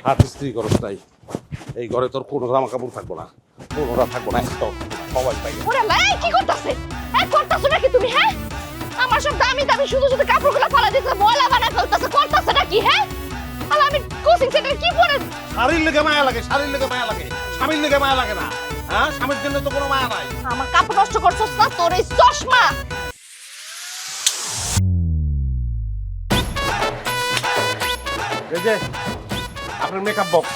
হাত স্ত্রী করস তাই এই ঘরে তোর কোনো জামা কাপড় থাকবো না, কোনোটা থাকবো না, একটাও সবাই পাই। ওরে মা কি করতেছে? করতেছ নাকি তুমি? হ্যাঁ, আমার সব দামি দামি শুধু শুধু কাপড়গুলো ফালা দিতে বলা বানা ফেলতেছে, করতেছ নাকি? হ্যাঁ, আর আমি কোচিং সেন্টার কি পরে? শাড়ির লেগে মায়া লাগে, শাড়ির লেগে মায়া লাগে, স্বামীর লেগে মায়া লাগে না। হ্যাঁ, স্বামীর জন্য তো কোনো মায়া নাই। আমার কাপড় নষ্ট করছস না তোর এই চশমা। এই যে আপনার মেকআপ বক্স।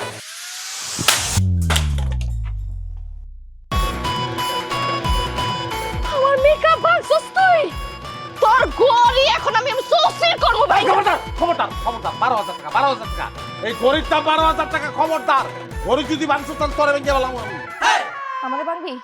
আমার মেকআপ ভাঙছস তুই? তোর গড়ি এখন আমি সুসির করব ভাই। খবরদার খবরদার খবরদার, 12,000 টাকা, 12,000 টাকা। এই গরিবটা 12,000 টাকা খবরদার। গরিব যদি বাংশ তাহলে তোরে ভেঙে বললাম আমি। আমারে বাংবি?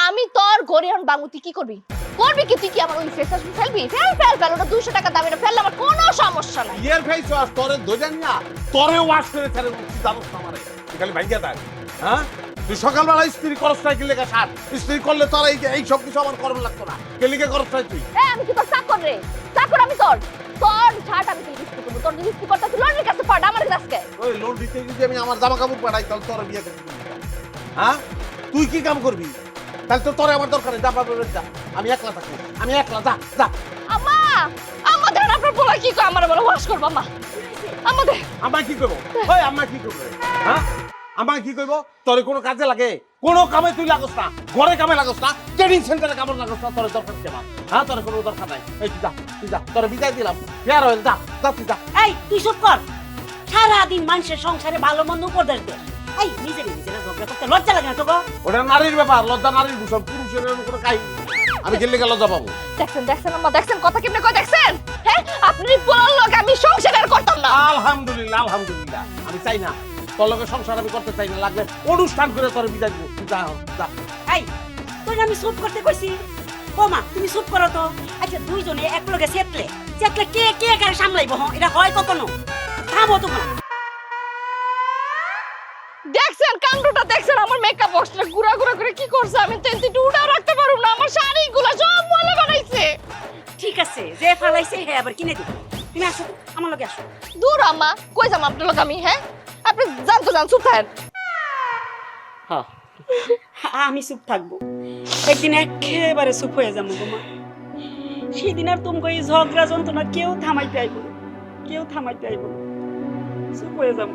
আমি তোর গড়ি এখন বাঙু, তুই কি করবি? করবি কি? তুই কি আমার ওই ফেস ওয়াশ ফেলবি? ফেল ফেল ফেল, ওটা 200 টাকা দামের ফেললে আমার কোনো সমস্যা নাই। ইয়ার ফেস ওয়াশ তোরে ধরেন না, তোরে ওয়াশ করে ছেড়ে জানোস না আমারে। তুই খালি ভাইগা দেখ। হ্যাঁ, তুই সকালবেলা ইস্ত্রি করস না কি লেগে সার? ইস্ত্রি করলে তোর এই সব কিছু আমার করণ লাগতো না। কে লিগে করস না তুই? আমি কি তোর চাকর রে? চাকর আমি তোর। তোর ছাট আমি তুই ইস্ত্রি করবো। তোর ইস্ত্রি করতে তুই লন্ড্রির কাছে পাঠ, আমার কাছে। ওই লোন দিতে যদি আমি আমার জামা কাপড় পাঠাই তাহলে তোর বিয়ে করবি। হ্যাঁ, তুই কি কাম করবি? তাহলে তো তোরে আমার দরকার নেই, যা বাবা যা, আমি একলা থাকবো, আমি একলা, যা যা। আম্মা, আম্মা দেন আপনার পোলা কি কয় আমার বলে ওয়াশ করব। আম্মা আমাদের আম্মা কি করবো? ওই আম্মা কি করবে? হ্যাঁ, আম্মা কি করবো? তোরে কোনো কাজে লাগে? কোনো কামে তুই লাগোস না, ঘরে কামে লাগোস না, ট্রেনিং সেন্টারে কামে লাগোস না, তোর দরকার কি আমার? হ্যাঁ, তোর কোনো দরকার নাই। এই তুই যা, তুই যা, তোর বিদায় দিলাম। ফেয়ার হয়ে যা, যা তুই যা। এই তুই চুপ কর। সারাদিন মানুষের সংসারে ভালো মন্দ উপদেশ দে। এই নিজের ঝগড়া করতে লজ্জা লাগে না তোকে? ওটা নারীর ব্যাপার, লজ্জা নারীর ভূষণ, পুরুষের কোনো কাহিনী। আমি গেলে গেল লজ্জা পাবো। দেখছেন দেখছেন আম্মা, দেখছেন কথা কেমনে কয়, দেখছেন? হ্যাঁ, আপনি বলার লোক আমি সংসার আর করতাম না। আলহামদুলিল্লাহ আলহামদুলিল্লাহ, আমি চাই না তোর লগে সংসার আমি করতে চাই না, লাগবে অনুষ্ঠান করে তোর বিদায় দিব। তুই যা, যা। এই তুই আমি চুপ করতে কইছি? ও মা তুমি চুপ করো তো। আচ্ছা দুইজনে একলগে চেতলে চেতলে কে কে কারে সামলাইবো? হ্যাঁ, এটা হয় কখনো? থামো তোমরা। দেখছেন কাণ্ডটা, দেখছেন আমার মেকআপ বক্সটা গুড়া গুড়া করে কি করছে? আমি তো একটু উড়াও রাখতে পারুম না, আমার শাড়িগুলো সব ময়লা বানাইছে। ঠিক আছে, যে ফালাইছে হে আবার কিনে দিব। তুমি আসো, আমার লগে আসো। দূর আম্মা, কই যাম আপনার লোক আমি? হ্যাঁ, আপনি জান তো জান, চুপ থাকেন। হ্যাঁ, আমি চুপ থাকবো। একদিন একেবারে চুপ হয়ে যাবো গো মা। সেদিন আর তুমি এই ঝগড়া যন্ত্রণা কেউ থামাইতে আইব না, কেউ থামাইতে আইব না। চুপ হয়ে যাবো।